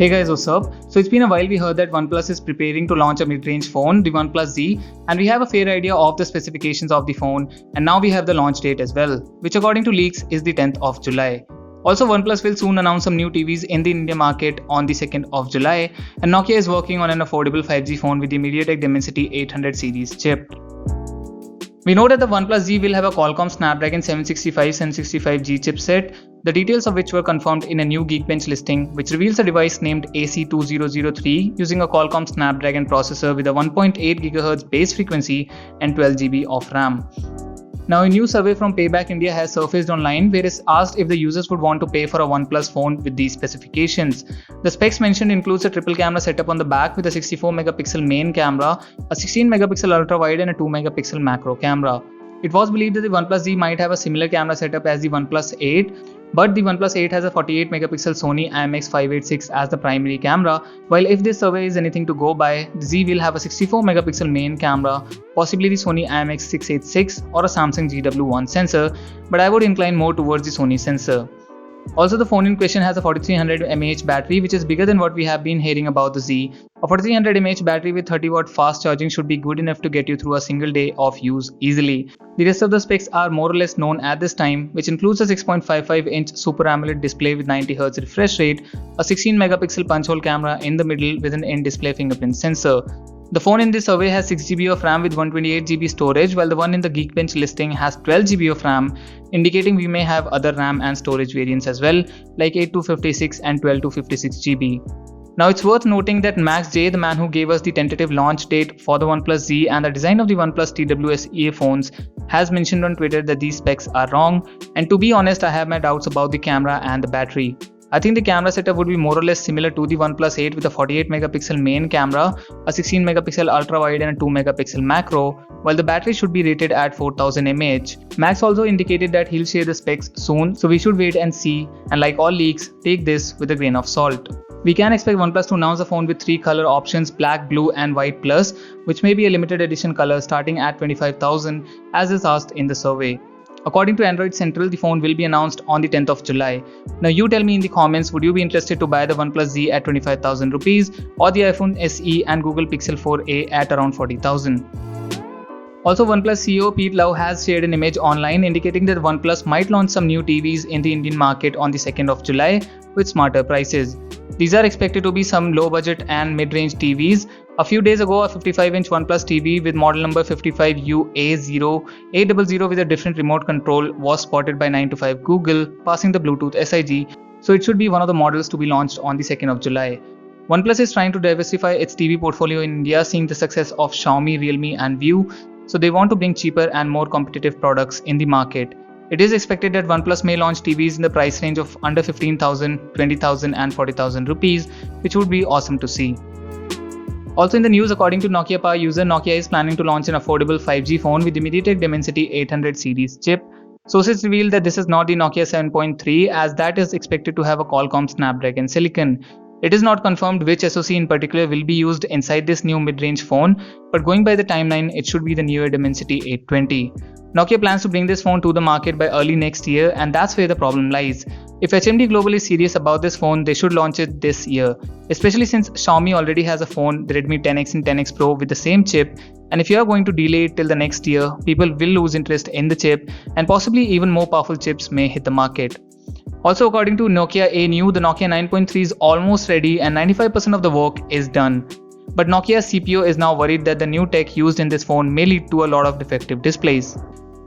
Hey guys, what's up? So it's been a while we heard that OnePlus is preparing to launch a mid-range phone, the OnePlus Z, and we have a fair idea of the specifications of the phone, and now we have the launch date as well, which according to leaks is the 10th of July. Also, OnePlus will soon announce some new TVs in the India market on the 2nd of July, and Nokia is working on an affordable 5G phone with the MediaTek Dimensity 800 series chip. We know that the OnePlus Z will have a Qualcomm Snapdragon 765G chipset, the details of which were confirmed in a new Geekbench listing, which reveals a device named AC2003 using a Qualcomm Snapdragon processor with a 1.8 GHz base frequency and 12 GB of RAM. Now, a new survey from Payback India has surfaced online where it's asked if the users would want to pay for a OnePlus phone with these specifications. The specs mentioned includes a triple camera setup on the back with a 64 megapixel main camera, a 16 megapixel ultra wide and a 2 megapixel macro camera. It was believed that the OnePlus Z might have a similar camera setup as the OnePlus 8, but the OnePlus 8 has a 48 megapixel Sony IMX586 as the primary camera, while if this survey is anything to go by, the Z will have a 64 megapixel main camera, possibly the Sony IMX686 or a Samsung GW1 sensor, but I would incline more towards the Sony sensor. Also, the phone in question has a 4300 mAh battery, which is bigger than what we have been hearing about the Z. A 4300 mAh battery with 30 watt fast charging should be good enough to get you through a single day of use easily. The rest of the specs are more or less known at this time, which includes a 6.55-inch Super AMOLED display with 90Hz refresh rate, a 16 megapixel punch hole camera in the middle with an in-display fingerprint sensor. The phone in this survey has 6GB of RAM with 128GB storage, while the one in the Geekbench listing has 12GB of RAM, indicating we may have other RAM and storage variants as well, like 8256 and 12256GB. Now, it's worth noting that Max J, the man who gave us the tentative launch date for the OnePlus Z and the design of the OnePlus TWS earphones, has mentioned on Twitter that these specs are wrong, and to be honest, I have my doubts about the camera and the battery. I think the camera setup would be more or less similar to the OnePlus 8 with a 48 megapixel main camera, a 16 megapixel ultra wide and a 2 megapixel macro, while the battery should be rated at 4000 mAh. Max also indicated that he'll share the specs soon, so we should wait and see, and like all leaks, take this with a grain of salt. We can expect OnePlus to announce a phone with 3 color options, black, blue and white plus, which may be a limited edition color starting at 25,000 as is asked in the survey. According to Android Central, the phone will be announced on the 10th of July. Now you tell me in the comments, would you be interested to buy the OnePlus Z at 25,000 rupees or the iPhone SE and Google Pixel 4a at around 40,000? Also, OnePlus CEO Pete Lau has shared an image online indicating that OnePlus might launch some new TVs in the Indian market on the 2nd of July with smarter prices. These are expected to be some low budget and mid-range TVs. A few days ago, a 55-inch OnePlus TV with model number 55UA0800 with a different remote control was spotted by 9to5 Google, passing the Bluetooth SIG, so it should be one of the models to be launched on the 2nd of July. OnePlus is trying to diversify its TV portfolio in India, seeing the success of Xiaomi, Realme and Viu, so they want to bring cheaper and more competitive products in the market. It is expected that OnePlus may launch TVs in the price range of under 15,000, 20,000 and 40,000 rupees, which would be awesome to see. Also in the news, according to Nokia Power user, Nokia is planning to launch an affordable 5G phone with the MediaTek Dimensity 800 series chip. Sources reveal that this is not the Nokia 7.3 as that is expected to have a Qualcomm Snapdragon Silicon. It is not confirmed which SoC in particular will be used inside this new mid-range phone, but going by the timeline, it should be the newer Dimensity 820. Nokia plans to bring this phone to the market by early next year, and that's where the problem lies. If HMD Global is serious about this phone, they should launch it this year, especially since Xiaomi already has a phone, the Redmi 10X and 10X Pro with the same chip, and if you are going to delay it till the next year, people will lose interest in the chip and possibly even more powerful chips may hit the market. Also, according to Nokia A-New, the Nokia 9.3 is almost ready and 95% of the work is done. But Nokia's CPO is now worried that the new tech used in this phone may lead to a lot of defective displays.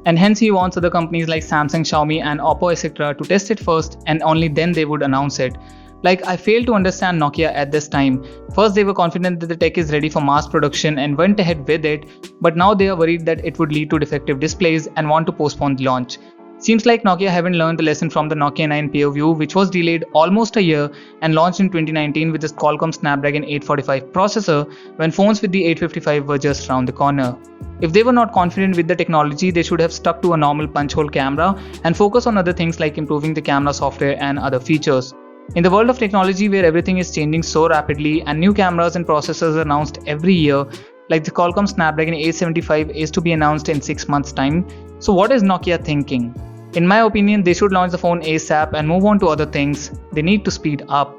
And hence he wants other companies like Samsung, Xiaomi and Oppo etc. to test it first and only then they would announce it. Like, I fail to understand Nokia at this time. First they were confident that the tech is ready for mass production and went ahead with it, but now they are worried that it would lead to defective displays and want to postpone the launch. Seems like Nokia haven't learned the lesson from the Nokia 9 POView, which was delayed almost a year and launched in 2019 with its Qualcomm Snapdragon 845 processor when phones with the 855 were just around the corner. If they were not confident with the technology, they should have stuck to a normal punch hole camera and focus on other things like improving the camera software and other features. In the world of technology where everything is changing so rapidly and new cameras and processors are announced every year, like the Qualcomm Snapdragon 875 is to be announced in 6 months' time, so what is Nokia thinking? In my opinion, they should launch the phone ASAP and move on to other things. They need to speed up.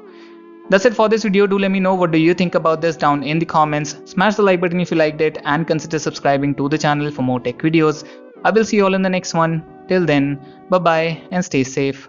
That's it for this video. Do let me know what do you think about this down in the comments. Smash the like button if you liked it and consider subscribing to the channel for more tech videos. I will see you all in the next one. Till then, bye bye and stay safe.